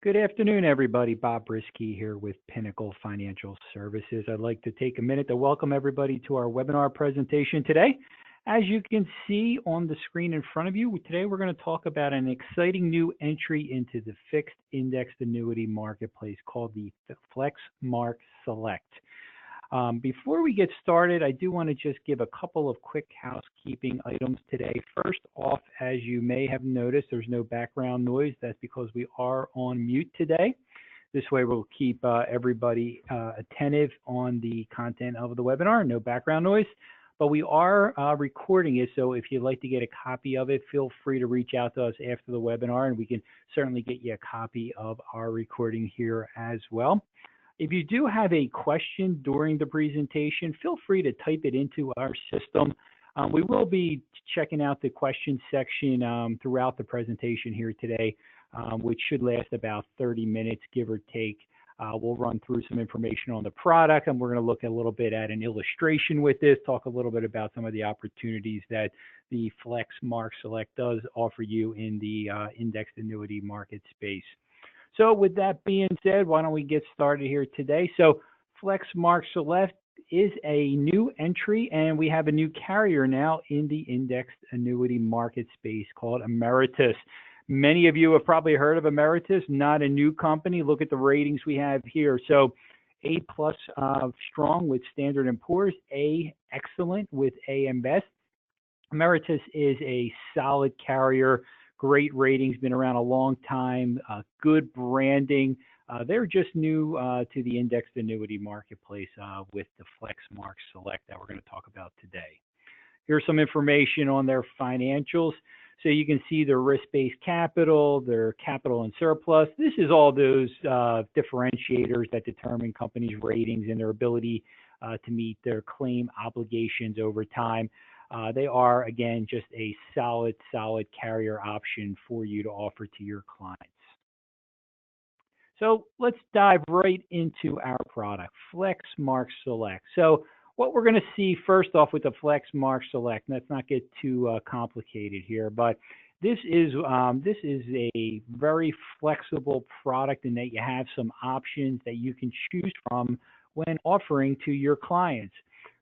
Good afternoon, everybody. Bob Brisky here with Pinnacle Financial Services. I'd like to take a minute to welcome everybody to our webinar presentation today. As you can see on the screen in front of you, today we're going to talk about an exciting new entry into the fixed indexed annuity marketplace called the Flexmark Select. Before we get started, I do want to just give a couple of quick housekeeping items today. First off, as you may have noticed, there's no background noise. That's because we are on mute today. This way we'll keep everybody attentive on the content of the webinar, no background noise. But we are recording it, so if you'd like to get a copy of it, feel free to reach out to us after the webinar, and we can certainly get you a copy of our recording here as well. If you do have a question during the presentation, feel free to type it into our system. We will be checking out the question section throughout the presentation here today, which should last about 30 minutes, give or take. We'll run through some information on the product, and we're going to look a little bit at an illustration with this, talk a little bit about some of the opportunities that the Flexmark Select does offer you in the indexed annuity market space. So with that being said, why don't we get started here today? So Flexmark Select is a new entry, and we have a new carrier now in the indexed annuity market space called Emeritus. Many of you have probably heard of Emeritus, not a new company. Look at the ratings we have here. So A+ strong with Standard & Poor's, A excellent with AM Best. Emeritus is a solid carrier. Great ratings, been around a long time, good branding. They're just new to the indexed annuity marketplace with the Flexmark Select that we're going to talk about today. Here's some information on their financials. So you can see their risk-based capital, their capital and surplus. This is all those differentiators that determine companies' ratings and their ability to meet their claim obligations over time. They are, again, just a solid carrier option for you to offer to your clients. So let's dive right into our product, Flexmark Select. So what we're going to see first off with the Flexmark Select, let's not get too complicated here, but this is a very flexible product in that you have some options that you can choose from when offering to your clients.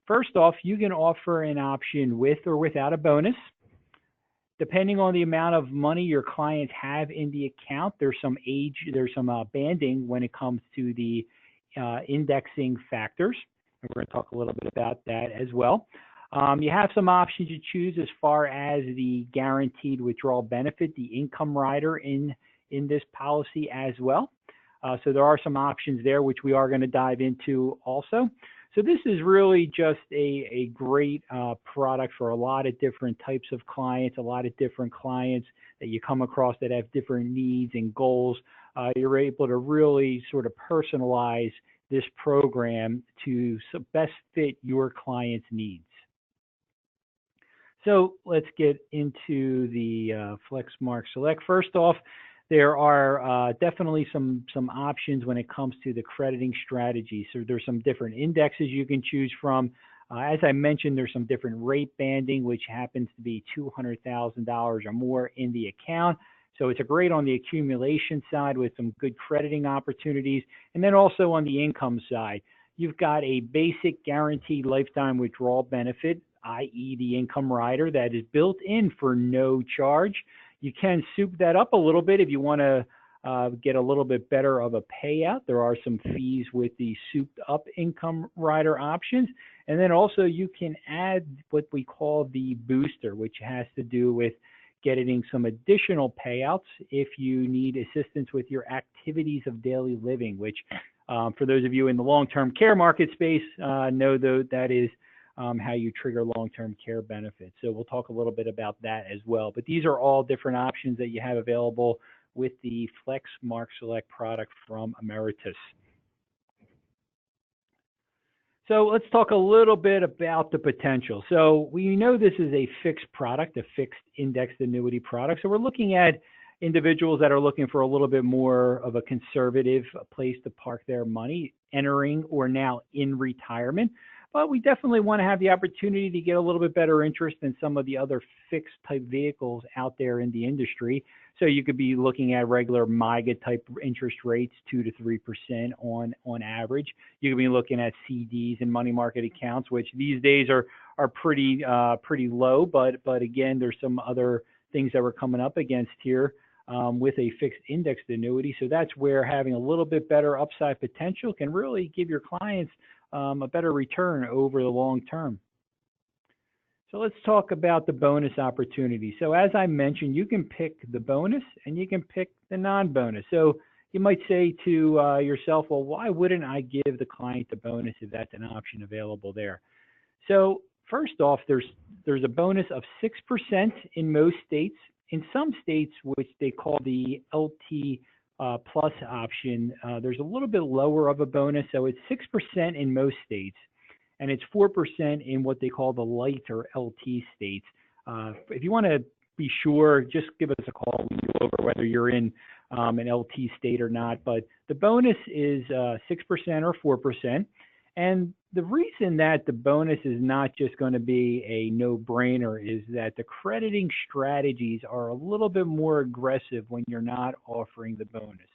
First off, you can offer an option with or without a bonus. Depending on the amount of money your clients have in the account, there's some banding when it comes to the indexing factors. And we're going to talk a little bit about that as well. You have some options to choose as far as the guaranteed withdrawal benefit, the income rider in this policy as well. So there are some options there, which we are going to dive into also. So this is really just a great product for a lot of different types of clients, a lot of different clients that you come across that have different needs and goals. You're able to really sort of personalize this program to best fit your client's needs. So let's get into the Flexmark Select. First off, there are definitely some options when it comes to the crediting strategy. So there's some different indexes you can choose from. As I mentioned, there's some different rate banding, which happens to be $200,000 or more in the account. So it's a great on the accumulation side with some good crediting opportunities. And then also on the income side, you've got a basic guaranteed lifetime withdrawal benefit, i.e. the income rider that is built in for no charge. You can soup that up a little bit if you want to get a little bit better of a payout. There are some fees with the souped up income rider options. And then also you can add what we call the booster, which has to do with getting some additional payouts if you need assistance with your activities of daily living, which for those of you in the long-term care market space know that is how you trigger long-term care benefits. So we'll talk a little bit about that as well. But these are all different options that you have available with the Flexmark Select product from Emeritus. So let's talk a little bit about the potential. So we know this is a fixed product, a fixed indexed annuity product. So we're looking at individuals that are looking for a little bit more of a conservative place to park their money, entering or now in retirement. But we definitely want to have the opportunity to get a little bit better interest than some of the other fixed type vehicles out there in the industry. So you could be looking at regular MIGA type interest rates, 2 to 3% on average. You could be looking at CDs and money market accounts, which these days are pretty low. But again, there's some other things that we're coming up against here with a fixed indexed annuity. So that's where having a little bit better upside potential can really give your clients a better return over the long term. So let's talk about the bonus opportunity. So as I mentioned, you can pick the bonus and you can pick the non-bonus. So you might say to yourself, well, why wouldn't I give the client the bonus if that's an option available there? So first off, there's a bonus of 6% in most states. In some states, which they call the LT plus option, there's a little bit lower of a bonus. So it's 6% in most states, and it's 4% in what they call the light or LT states. If you want to be sure, just give us a call. We can go over whether you're in an LT state or not. But the bonus is 6% or 4%. And the reason that the bonus is not just going to be a no-brainer is that the crediting strategies are a little bit more aggressive when you're not offering the bonus.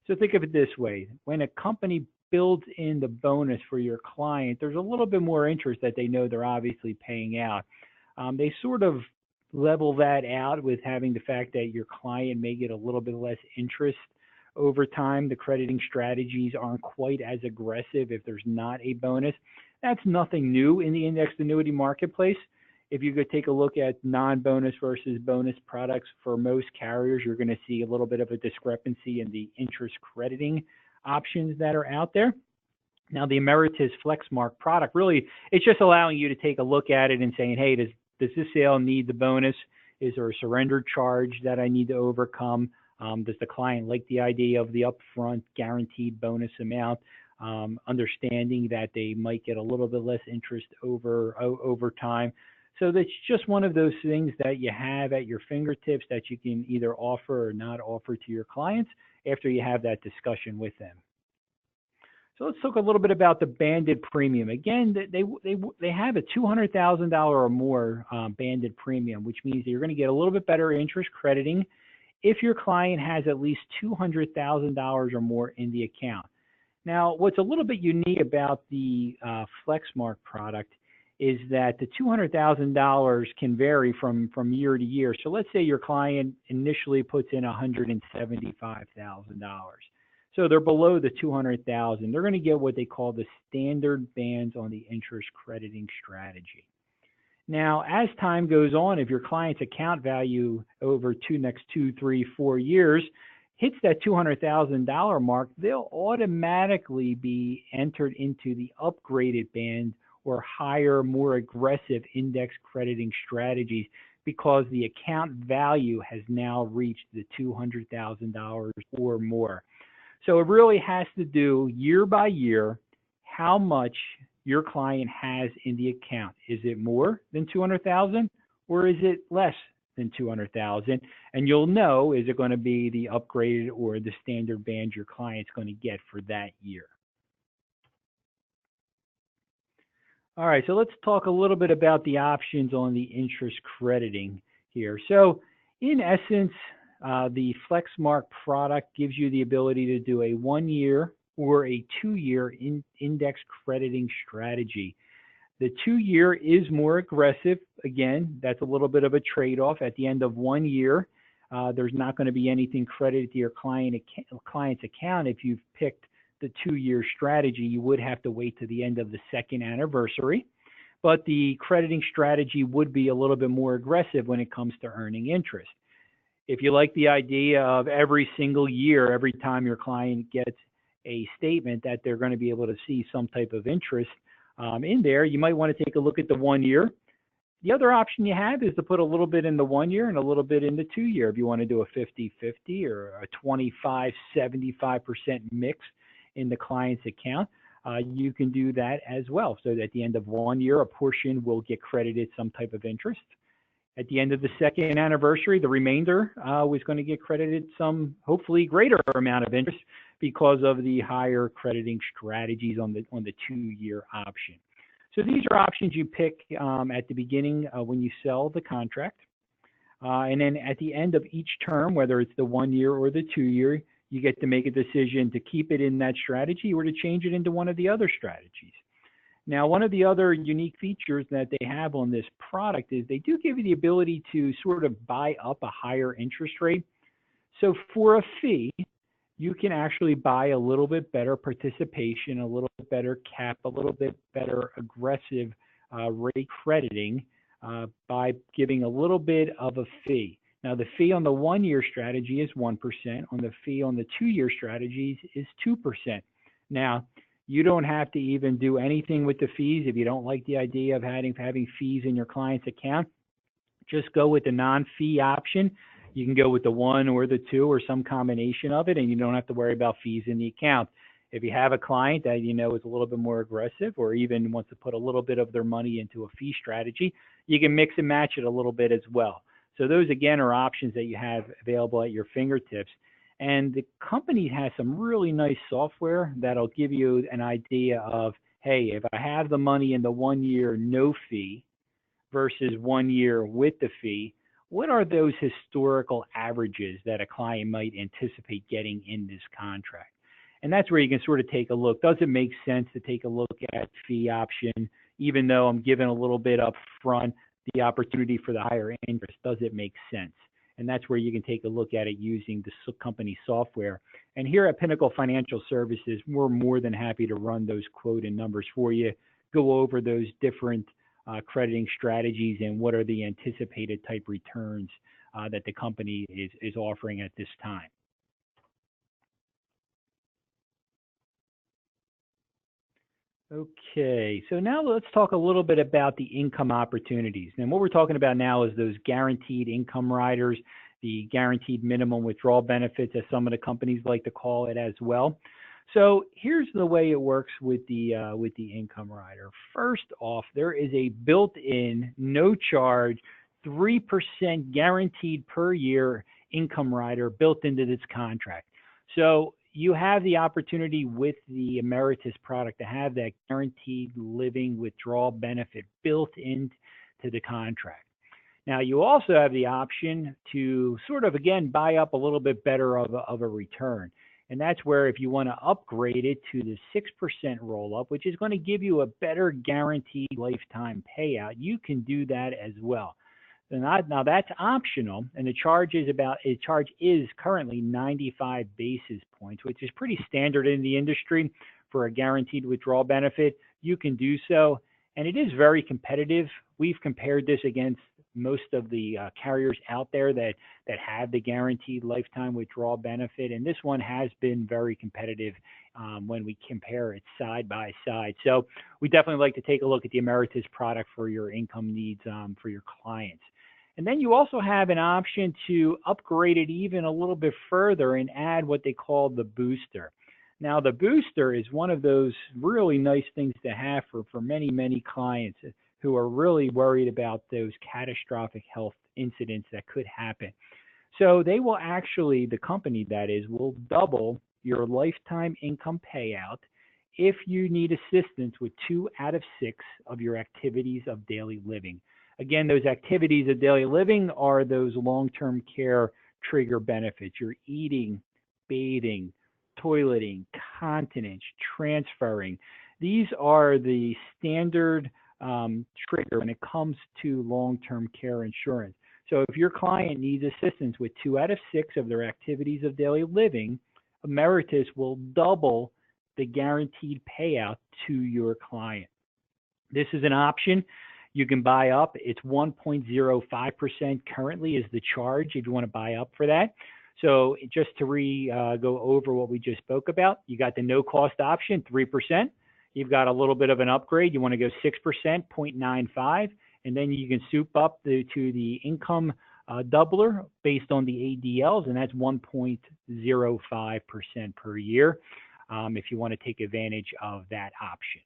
So think of it this way. When a company builds in the bonus for your client, there's a little bit more interest that they know they're obviously paying out. They sort of level that out with having the fact that your client may get a little bit less interest over time. The crediting strategies aren't quite as aggressive if there's not a bonus. That's nothing new in the indexed annuity marketplace. If you could take a look at non-bonus versus bonus products for most carriers, you're going to see a little bit of a discrepancy in the interest crediting options that are out there. Now, the Emeritus Flexmark product, really, it's just allowing you to take a look at it and saying, hey, does this sale need the bonus? Is there a surrender charge that I need to overcome? Does the client like the idea of the upfront guaranteed bonus amount, understanding that they might get a little bit less interest over time? So that's just one of those things that you have at your fingertips that you can either offer or not offer to your clients after you have that discussion with them. So let's talk a little bit about the banded premium. Again, they have a $200,000 or more banded premium, which means that you're going to get a little bit better interest crediting if your client has at least $200,000 or more in the account. Now, what's a little bit unique about the Flexmark product is that the $200,000 can vary from year to year. So let's say your client initially puts in $175,000. So they're below the $200,000. They're going to get what they call the standard bands on the interest crediting strategy. Now, as time goes on, if your client's account value over next 2, 3, 4 years hits that $200,000 mark, they'll automatically be entered into the upgraded band or higher, more aggressive index crediting strategies because the account value has now reached the $200,000 or more. So it really has to do year by year how much your client has in the account. Is it more than $200,000 or is it less than $200,000? And you'll know, is it going to be the upgraded or the standard band your client's going to get for that year? All right, so let's talk a little bit about the options on the interest crediting here. So in essence, the Flexmark product gives you the ability to do a 1-year or a 2-year index crediting strategy. The 2-year is more aggressive. Again, that's a little bit of a trade-off. At the end of 1 year, there's not going to be anything credited to your client's account. If you've picked the 2-year strategy, you would have to wait to the end of the second anniversary. But the crediting strategy would be a little bit more aggressive when it comes to earning interest. If you like the idea of every single year, every time your client gets a statement that they're going to be able to see some type of interest in there, you might want to take a look at the 1 year. The other option you have is to put a little bit in the 1 year and a little bit in the 2 year. If you want to do a 50-50 or a 25-75% mix in the client's account, you can do that as well. So that at the end of 1 year, a portion will get credited some type of interest. At the end of the second anniversary, the remainder was going to get credited some hopefully greater amount of interest because of the higher crediting strategies on the 2-year option. So these are options you pick at the beginning when you sell the contract. And then at the end of each term, whether it's the 1 year or the 2 year, you get to make a decision to keep it in that strategy or to change it into one of the other strategies. Now, one of the other unique features that they have on this product is they do give you the ability to sort of buy up a higher interest rate. So for a fee, you can actually buy a little bit better participation, a little bit better cap, a little bit better aggressive rate crediting by giving a little bit of a fee. Now, the fee on the 1 year strategy is 1%. On the fee on the 2 year strategies is 2%. Now, you don't have to even do anything with the fees if you don't like the idea of having fees in your client's account. Just go with the non-fee option. You can go with the 1 or the 2 or some combination of it, and you don't have to worry about fees in the account. If you have a client that you know is a little bit more aggressive or even wants to put a little bit of their money into a fee strategy, you can mix and match it a little bit as well. So those, again, are options that you have available at your fingertips. And the company has some really nice software that'll give you an idea of, hey, if I have the money in the 1 year no fee versus 1 year with the fee, what are those historical averages that a client might anticipate getting in this contract? And that's where you can sort of take a look. Does it make sense to take a look at fee option, even though I'm given a little bit up front, the opportunity for the higher interest? Does it make sense? And that's where you can take a look at it using the company software. And here at Pinnacle Financial Services, we're more than happy to run those quote and numbers for you, go over those different crediting strategies and what are the anticipated type returns that the company is offering at this time. Okay, so now let's talk a little bit about the income opportunities. And what we're talking about now is those guaranteed income riders, the guaranteed minimum withdrawal benefits, as some of the companies like to call it as well. So here's the way it works with the income rider. First off, there is a built-in, no charge, 3% guaranteed per year income rider built into this contract. So you have the opportunity with the Emeritus product to have that guaranteed living withdrawal benefit built into the contract. Now, you also have the option to sort of, again, buy up a little bit better of a return. And that's where if you want to upgrade it to the 6% roll-up, which is going to give you a better guaranteed lifetime payout, you can do that as well. Now that's optional, and the charge is currently 95 basis points, which is pretty standard in the industry for a guaranteed withdrawal benefit. You can do so, and it is very competitive. We've compared this against most of the carriers out there that have the guaranteed lifetime withdrawal benefit, and this one has been very competitive when we compare it side by side. So we definitely like to take a look at the Emeritus product for your income needs for your clients. And then you also have an option to upgrade it even a little bit further and add what they call the booster. Now, the booster is one of those really nice things to have for many, many clients who are really worried about those catastrophic health incidents that could happen. So they will actually, the company that is, will double your lifetime income payout if you need assistance with 2 out of 6 of your activities of daily living. Again, those activities of daily living are those long-term care trigger benefits. You're eating, bathing, toileting, continence, transferring. These are the standard trigger when it comes to long-term care insurance. So if your client needs assistance with 2 out of 6 of their activities of daily living, Emeritus will double the guaranteed payout to your client. This is an option you can buy up. It's 1.05% currently is the charge if you want to buy up for that. So just to go over what we just spoke about, you got the no cost option, 3%. You've got a little bit of an upgrade. You want to go 6%, 0.95, and then you can soup up to the income doubler based on the ADLs, and that's 1.05% per year if you want to take advantage of that option.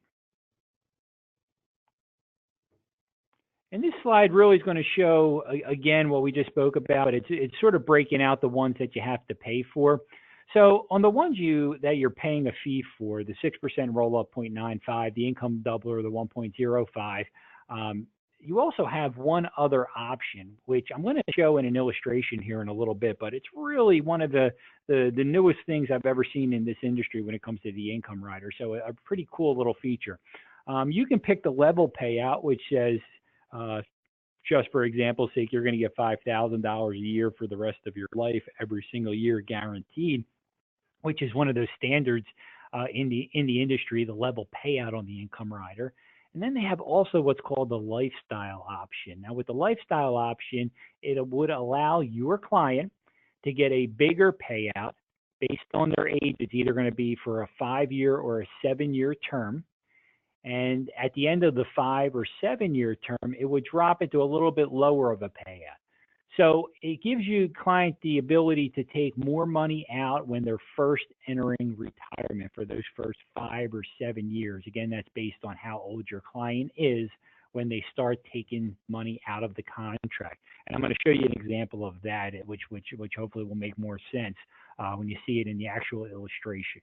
And this slide really is going to show, again, what we just spoke about. It's sort of breaking out the ones that you have to pay for. So on the ones that you're paying a fee for, the 6% roll-up 0.95, the income doubler, the 1.05, you also have one other option, which I'm going to show in an illustration here in a little bit, but it's really one of the newest things I've ever seen in this industry when it comes to the income rider. So a pretty cool little feature. You can pick the level payout, which says, just for example's sake, you're going to get $5,000 a year for the rest of your life, every single year guaranteed, which is one of those standards in the industry, the level payout on the income rider. And then they have also what's called the lifestyle option. Now, with the lifestyle option, it would allow your client to get a bigger payout based on their age. It's either going to be for a 5-year or a 7-year term. And at the end of the 5 or 7-year term, it would drop it to a little bit lower of a payout. So it gives you client the ability to take more money out when they're first entering retirement for those first 5 or 7 years. Again, that's based on how old your client is when they start taking money out of the contract. And I'm going to show you an example of that, which hopefully will make more sense when you see it in the actual illustration.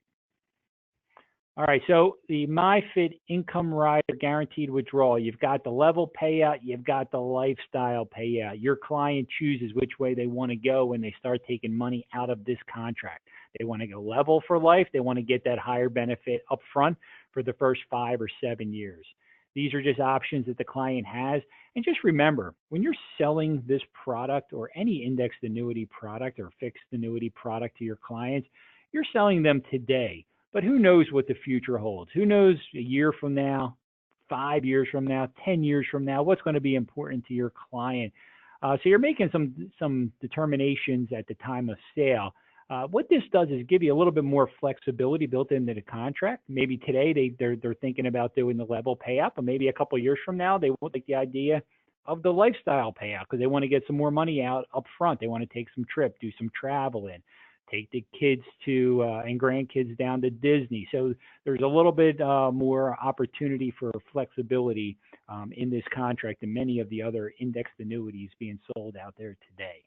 All right, so the MyFit Income Rider Guaranteed Withdrawal, you've got the level payout, you've got the lifestyle payout. Your client chooses which way they want to go when they start taking money out of this contract. They want to go level for life. They want to get that higher benefit up front for the first 5 or 7 years. These are just options that the client has. And just remember, when you're selling this product or any indexed annuity product or fixed annuity product to your clients, you're selling them today. But who knows what the future holds? Who knows a year from now, 5 years from now, 10 years from now, what's going to be important to your client? So you're making some determinations at the time of sale. What this does is give you a little bit more flexibility built into the contract. Maybe today they're thinking about doing the level payout, but maybe a couple of years from now they won't like the idea of the lifestyle payout because they want to get some more money out up front. They want to take some trip, do some traveling, take the kids to and grandkids down to Disney. So there's a little bit more opportunity for flexibility in this contract than many of the other indexed annuities being sold out there today.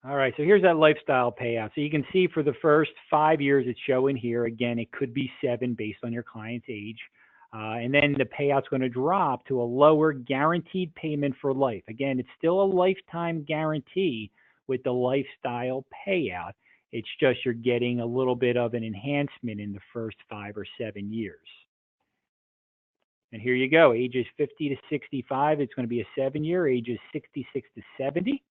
All right, so here's that lifestyle payout. So you can see for the first 5 years it's showing here. Again, it could be 7 based on your client's age. And then the payout's going to drop to a lower guaranteed payment for life. Again, it's still a lifetime guarantee with the lifestyle payout. It's just you're getting a little bit of an enhancement in the first 5 or 7 years. And here you go, ages 50 to 65, it's going to be a 7-year. Ages 66 to 70,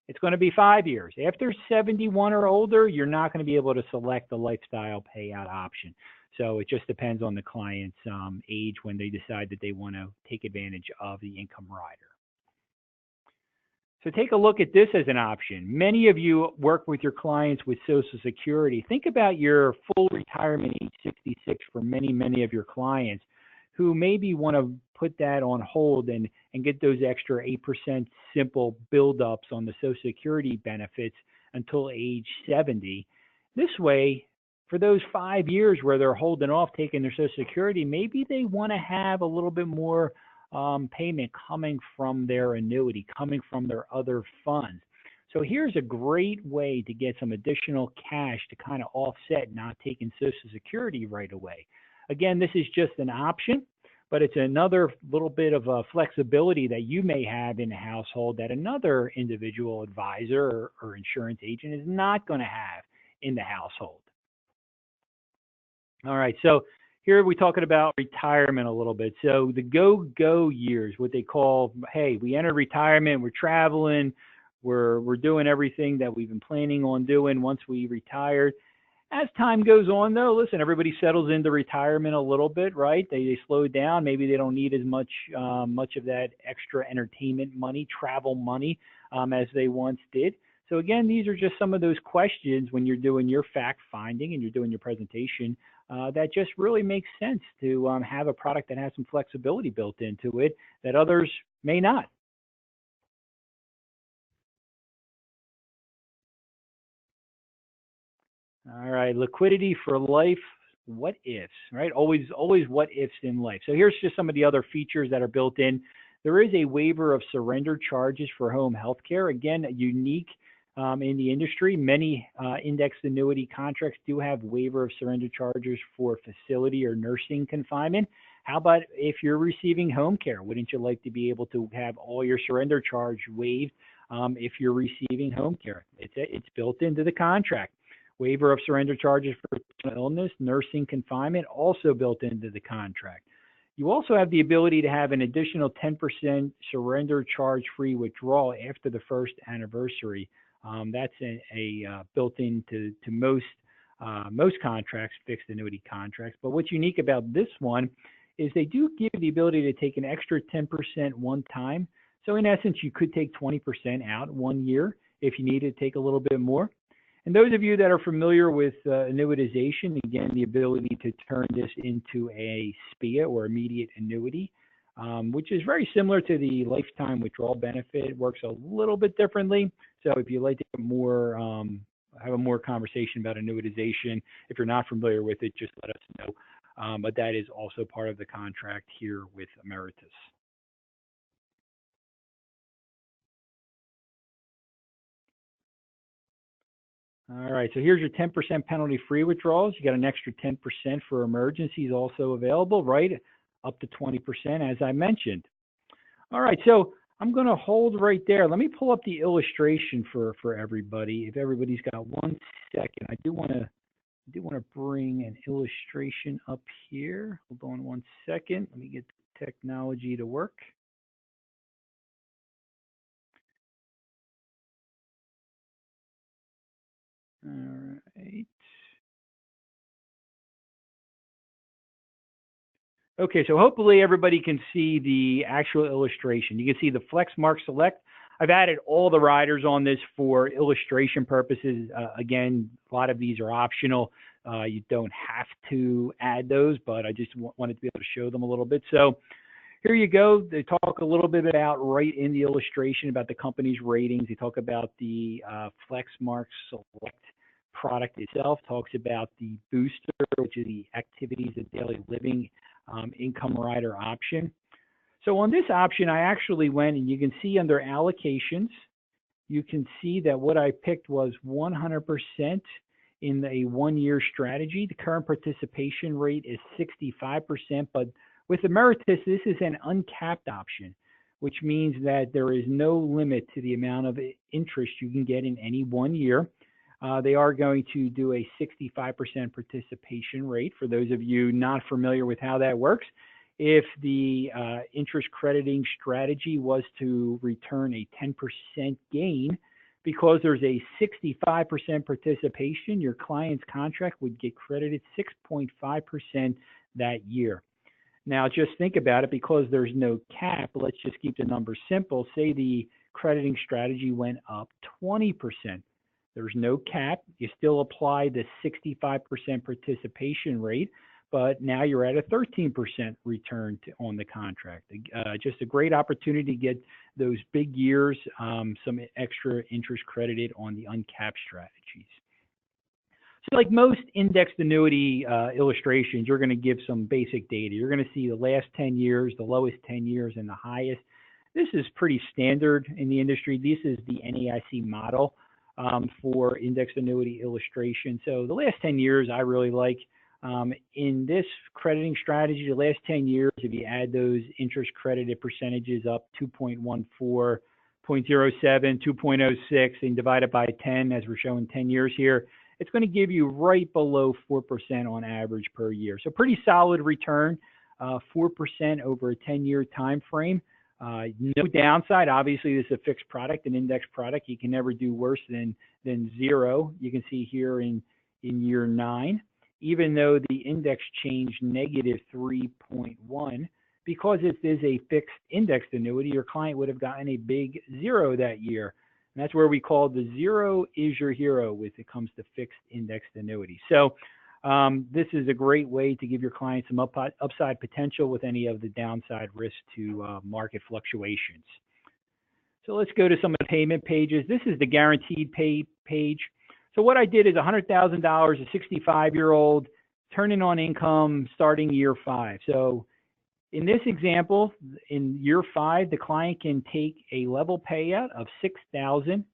it's going to be 5 years. After 71 or older, you're not going to be able to select the lifestyle payout option. So it just depends on the client's age when they decide that they want to take advantage of the income rider. So take a look at this as an option. Many of you work with your clients with Social Security. Think about your full retirement age 66 for many of your clients who maybe want to put that on hold and get those extra 8% simple buildups on the Social Security benefits until age 70. This way, for those 5 years where they're holding off taking their Social Security, maybe they want to have a little bit more payment coming from their annuity, coming from their other funds. So here's a great way to get some additional cash to kind of offset not taking Social Security right away. Again, this is just an option, but it's another little bit of a flexibility that you may have in the household that another individual advisor or insurance agent is not going to have in the household. All right, so here we're talking about retirement a little bit. So the go-go years, what they call, hey, we entered retirement, we're traveling, we're doing everything that we've been planning on doing once we retired. As time goes on, though, listen, everybody settles into retirement a little bit, right? They slow down. Maybe they don't need as much of that extra entertainment money, travel money, as they once did. So again, these are just some of those questions when you're doing your fact finding and you're doing your presentation that just really makes sense to have a product that has some flexibility built into it that others may not. All right, liquidity for life, what ifs, right? Always what ifs in life. So here's just some of the other features that are built in. There is a waiver of surrender charges for home health care. Again, a unique in the industry. Many indexed annuity contracts do have waiver of surrender charges for facility or nursing confinement. How about if you're receiving home care? Wouldn't you like to be able to have all your surrender charge waived if you're receiving home care? It's built into the contract. Waiver of surrender charges for illness, nursing confinement, also built into the contract. You also have the ability to have an additional 10% surrender charge-free withdrawal after the first anniversary. That's built into most contracts, fixed annuity contracts. But what's unique about this one is they do give the ability to take an extra 10% one time. So in essence, you could take 20% out 1 year if you need to take a little bit more. And those of you that are familiar with annuitization, again, the ability to turn this into a SPIA or immediate annuity, which is very similar to the lifetime withdrawal benefit. It works a little bit differently. So if you'd like to get more, have a more conversation about annuitization, if you're not familiar with it, just let us know. But that is also part of the contract here with Emeritus. All right, so here's your 10% penalty-free withdrawals. You got an extra 10% for emergencies also available, right? Up to 20%, as I mentioned. All right, so I'm going to hold right there. Let me pull up the illustration for everybody. If everybody's got 1 second, I do want to bring an illustration up here. Hold on 1 second. Let me get the technology to work. All right. Okay, so hopefully everybody can see the actual illustration. You can see the Flexmark Select. I've added all the riders on this for illustration purposes. Again, a lot of these are optional. You don't have to add those, but I just wanted to be able to show them a little bit. So here you go. They talk a little bit about right in the illustration about the company's ratings. They talk about the Flexmark Select product itself, talks about the booster, which is the activities of daily living income rider option. So on this option, I actually went, and you can see under allocations, you can see that what I picked was 100% in a 1-year strategy. The current participation rate is 65%, but with Emeritus, this is an uncapped option, which means that there is no limit to the amount of interest you can get in any 1 year. They are going to do a 65% participation rate. For those of you not familiar with how that works, if the interest crediting strategy was to return a 10% gain, because there's a 65% participation, your client's contract would get credited 6.5% that year. Now, just think about it, because there's no cap. Let's just keep the numbers simple. Say the crediting strategy went up 20%. There's no cap. You still apply the 65% participation rate, but now you're at a 13% return on the contract. Just a great opportunity to get those big years, some extra interest credited on the uncapped strategies. So like most indexed annuity illustrations, you're going to give some basic data. You're going to see the last 10 years, the lowest 10 years, and the highest. This is pretty standard in the industry. This is the NAIC model for indexed annuity illustration. So the last 10 years I really like. In this crediting strategy, the last 10 years, if you add those interest credited percentages up 2.14, 0.07, 2.06, and divide it by 10, as we're showing 10 years here, it's going to give you right below 4% on average per year. So pretty solid return, 4% over a 10-year time frame. No downside. Obviously, this is a fixed product, an index product. You can never do worse than zero. You can see here in year 9, even though the index changed negative 3.1, because it is a fixed indexed annuity, your client would have gotten a big 0 that year. And that's where we call the 0 is your hero when it comes to fixed indexed annuity. So this is a great way to give your clients some upside potential with any of the downside risk to market fluctuations. So let's go to some of the payment pages. This is the guaranteed pay page. So what I did is $100,000, a 65-year-old, turning on income starting year 5. So in this example, in year 5, the client can take a level payout of $6,000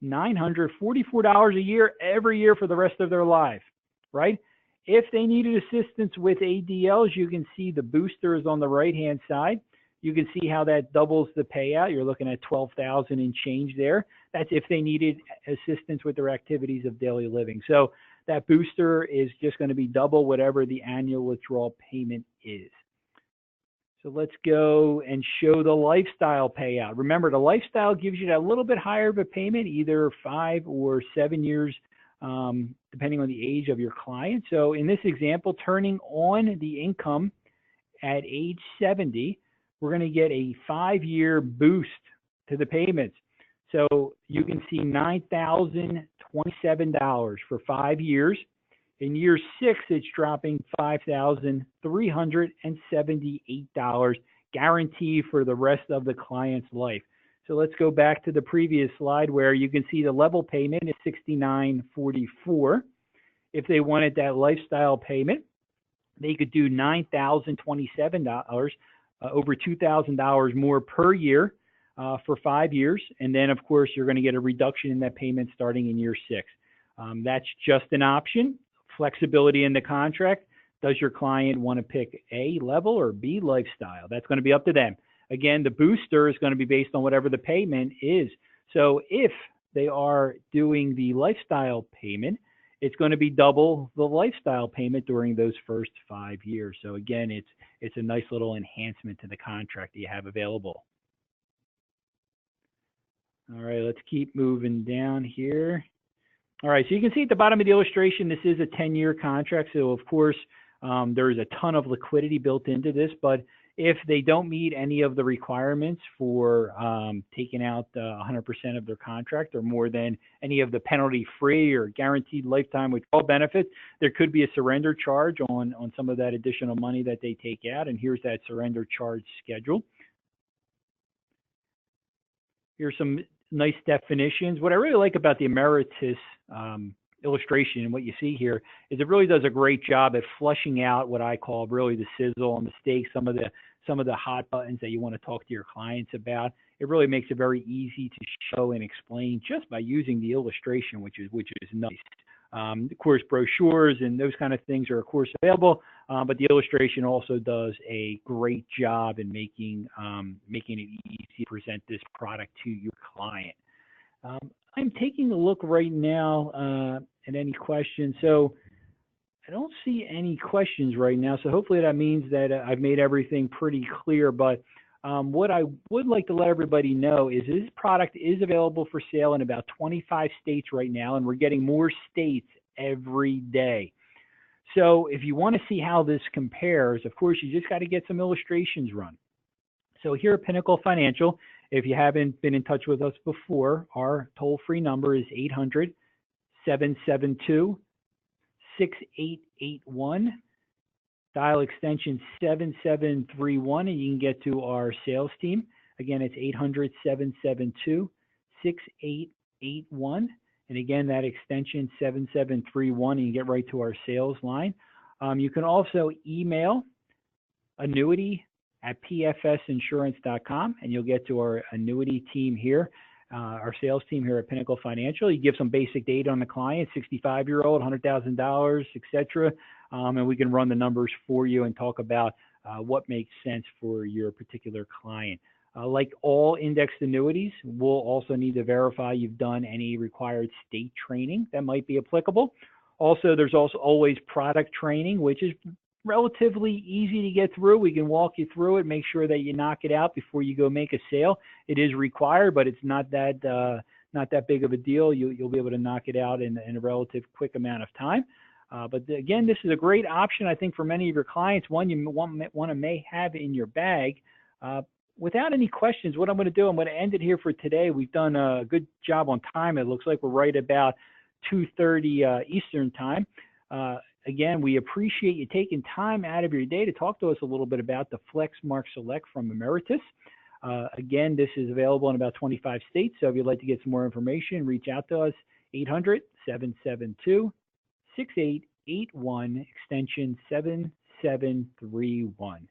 $944 a year every year for the rest of their life, right? If they needed assistance with ADLs, you can see the booster is on the right-hand side. You can see how that doubles the payout. You're looking at $12,000 and change there. That's if they needed assistance with their activities of daily living. So that booster is just going to be double whatever the annual withdrawal payment is. So let's go and show the lifestyle payout. Remember, the lifestyle gives you that little bit higher of a payment, either 5 or 7 years, depending on the age of your client. So in this example, turning on the income at age 70, we're going to get a 5-year boost to the payments. So you can see $9,027 for 5 years. In year 6, it's dropping $5,378 guaranteed for the rest of the client's life. So let's go back to the previous slide where you can see the level payment is $69.44. If they wanted that lifestyle payment, they could do $9,027, over $2,000 more per year for 5 years. And then, of course, you're going to get a reduction in that payment starting in year 6. That's just an option. Flexibility in the contract. Does your client want to pick A level or B lifestyle? That's going to be up to them. Again, the booster is going to be based on whatever the payment is. So if they are doing the lifestyle payment, it's going to be double the lifestyle payment during those first 5 years. So again, it's a nice little enhancement to the contract that you have available. All right, let's keep moving down here. All right, so you can see at the bottom of the illustration, this is a 10-year contract. So, of course, there's a ton of liquidity built into this. But if they don't meet any of the requirements for taking out 100% of their contract or more than any of the penalty-free or guaranteed lifetime withdrawal benefits, there could be a surrender charge on some of that additional money that they take out. And here's that surrender charge schedule. Here's some nice definitions. What I really like about the Emeritus illustration and what you see here is it really does a great job at flushing out what I call really the sizzle and the steak, some of the hot buttons that you want to talk to your clients about. It really makes it very easy to show and explain just by using the illustration, which is nice. Of course, brochures and those kind of things are, of course, available, but the illustration also does a great job in making it easy to present this product to your client. I'm taking a look right now at any questions. So I don't see any questions right now. So hopefully that means that I've made everything pretty clear. But what I would like to let everybody know is this product is available for sale in about 25 states right now, and we're getting more states every day. So if you want to see how this compares, of course, you just got to get some illustrations run. So here at Pinnacle Financial, if you haven't been in touch with us before, our toll-free number is 800-772-6881. Dial extension 7731, and you can get to our sales team. Again, it's 800-772-6881. And again, that extension 7731, and you get right to our sales line. You can also email annuity@pfsinsurance.com, and you'll get to our annuity team here, our sales team here at Pinnacle Financial. You give some basic data on the client, 65-year-old, $100,000, etc., and we can run the numbers for you and talk about what makes sense for your particular client. Like all indexed annuities, we'll also need to verify you've done any required state training that might be applicable. Also, there's also always product training, which is relatively easy to get through. We can walk you through it, make sure that you knock it out before you go make a sale. It is required, but it's not that big of a deal. You'll be able to knock it out in a relative quick amount of time. But again, this is a great option, I think, for many of your clients. One you may have in your bag. Without any questions, what I'm going to do, I'm going to end it here for today. We've done a good job on time. It looks like we're right about 2:30 Eastern time. Again, we appreciate you taking time out of your day to talk to us a little bit about the Flexmark Select from Emeritus. Again, this is available in about 25 states. So if you'd like to get some more information, reach out to us, 800-772-6881, extension 7731.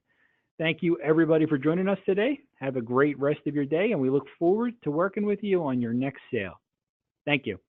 Thank you, everybody, for joining us today. Have a great rest of your day, and we look forward to working with you on your next sale. Thank you.